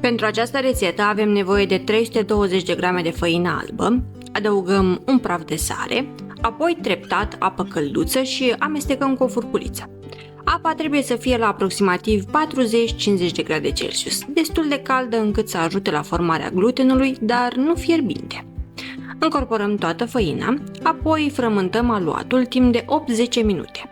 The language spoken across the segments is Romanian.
Pentru această rețetă avem nevoie de 320 de grame de făină albă, adăugăm un praf de sare, apoi treptat apă călduță și amestecăm cu o furculiță. Apa trebuie să fie la aproximativ 40-50 de grade Celsius, destul de caldă încât să ajute la formarea glutenului, dar nu fierbinte. Încorporăm toată făina, apoi frământăm aluatul timp de 8-10 minute.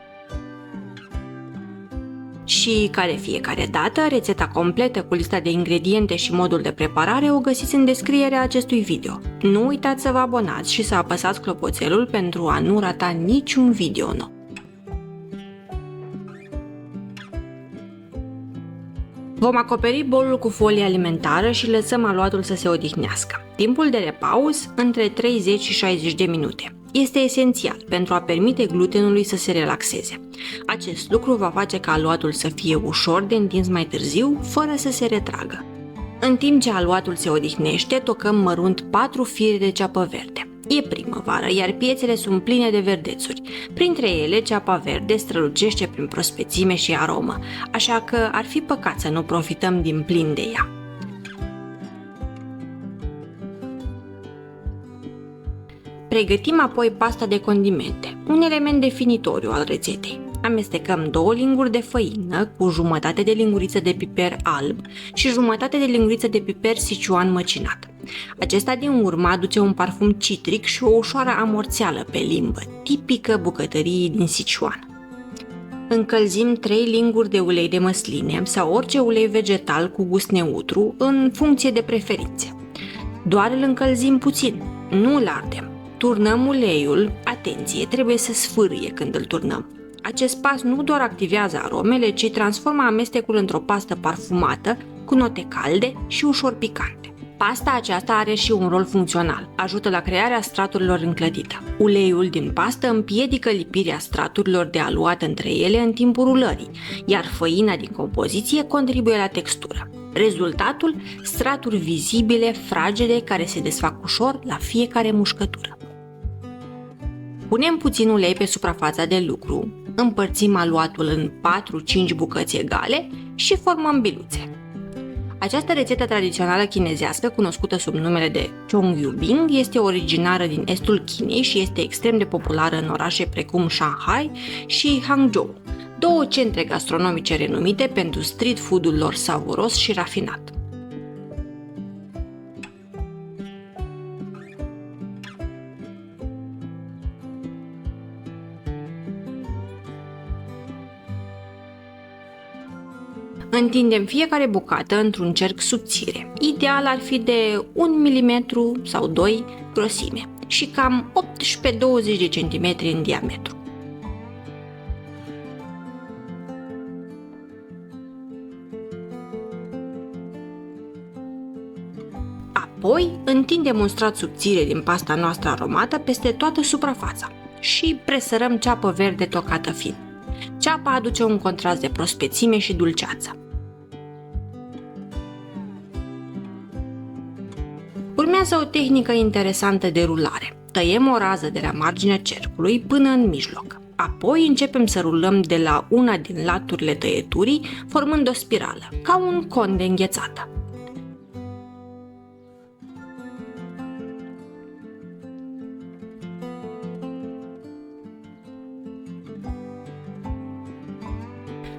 Și ca de fiecare dată, rețeta completă cu lista de ingrediente și modul de preparare o găsiți în descrierea acestui video. Nu uitați să vă abonați și să apăsați clopoțelul pentru a nu rata niciun video nou. Vom acoperi bolul cu folie alimentară și lăsăm aluatul să se odihnească. Timpul de repaus între 30 și 60 de minute. Este esențial pentru a permite glutenului să se relaxeze. Acest lucru va face ca aluatul să fie ușor de întins mai târziu, fără să se retragă. În timp ce aluatul se odihnește, tocăm mărunt 4 fire de ceapă verde. E primăvară, iar piețele sunt pline de verdețuri. Printre ele, ceapa verde strălucește prin prospețime și aromă, așa că ar fi păcat să nu profităm din plin de ea. Pregătim apoi pasta de condimente, un element definitoriu al rețetei. Amestecăm 2 linguri de făină cu jumătate de linguriță de piper alb și jumătate de linguriță de piper sichuan măcinat. Acesta din urmă aduce un parfum citric și o ușoară amorțeală pe limbă, tipică bucătăriei din Sichuan. Încălzim 3 linguri de ulei de măsline sau orice ulei vegetal cu gust neutru în funcție de preferințe. Doar îl încălzim puțin, nu îl ardem. Turnăm uleiul, atenție, trebuie să sfârâie când îl turnăm. Acest pas nu doar activează aromele, ci transformă amestecul într-o pastă parfumată, cu note calde și ușor picante. Pasta aceasta are și un rol funcțional, ajută la crearea straturilor în clădită. Uleiul din pastă împiedică lipirea straturilor de aluat între ele în timpul rulării, iar făina din compoziție contribuie la textură. Rezultatul? Straturi vizibile, fragede, care se desfac ușor la fiecare mușcătură. Punem puțin ulei pe suprafața de lucru, împărțim aluatul în 4-5 bucăți egale și formăm biluțe. Această rețetă tradițională chinezească, cunoscută sub numele de Chongyubing, este originară din estul Chinei și este extrem de populară în orașe precum Shanghai și Hangzhou, 2 centre gastronomice renumite pentru street food-ul lor savuros și rafinat. Întindem fiecare bucată într-un cerc subțire. Ideal ar fi de 1 mm sau 2 grosime și cam 18-20 de cm în diametru. Apoi întindem un strat subțire din pasta noastră aromată peste toată suprafața și presărăm ceapă verde tocată fin. Ceapa aduce un contrast de prospețime și dulceață. Urmează o tehnică interesantă de rulare. Tăiem o rază de la marginea cercului până în mijloc. Apoi începem să rulăm de la una din laturile tăieturii, formând o spirală, ca un con de înghețată.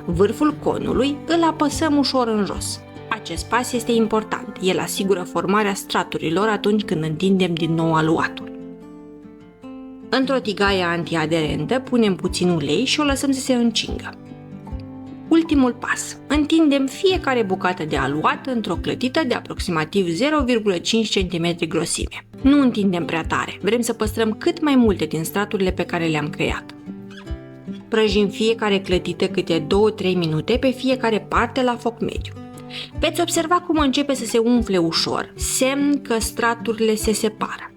Vârful conului îl apăsăm ușor în jos. Acest pas este important, el asigură formarea straturilor atunci când întindem din nou aluatul. Într-o tigaie antiaderentă punem puțin ulei și o lăsăm să se încingă. Ultimul pas. Întindem fiecare bucată de aluat într-o clătită de aproximativ 0,5 cm grosime. Nu întindem prea tare, vrem să păstrăm cât mai multe din straturile pe care le-am creat. Prăjim fiecare clătită câte 2-3 minute pe fiecare parte la foc mediu. Veți observa cum începe să se umfle ușor, semn că straturile se separă.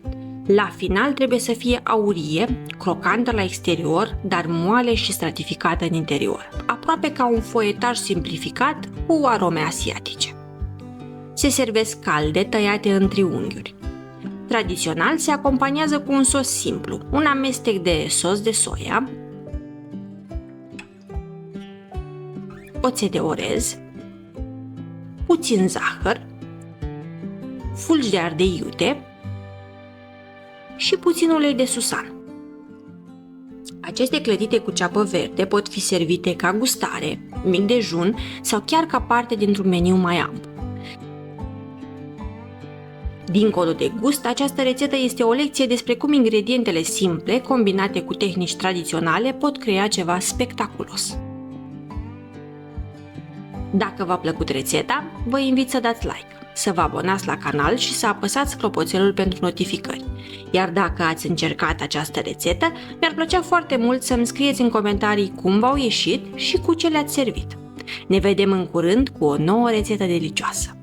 La final trebuie să fie aurie, crocantă la exterior, dar moale și stratificată în interior, aproape ca un foietaj simplificat cu arome asiatice. Se servesc calde, tăiate în triunghiuri. Tradițional se acompaniază cu un sos simplu, un amestec de sos de soia, oțet de orez, puțin zahăr, fulgi de ardei iute și puțin ulei de susan. Aceste clătite cu ceapă verde pot fi servite ca gustare, mic dejun sau chiar ca parte dintr-un meniu mai amplu. Dincolo de gust, această rețetă este o lecție despre cum ingredientele simple, combinate cu tehnici tradiționale, pot crea ceva spectaculos. Dacă v-a plăcut rețeta, vă invit să dați like, să vă abonați la canal și să apăsați clopoțelul pentru notificări. Iar dacă ați încercat această rețetă, mi-ar plăcea foarte mult să-mi scrieți în comentarii cum v-au ieșit și cu ce le-ați servit. Ne vedem în curând cu o nouă rețetă delicioasă!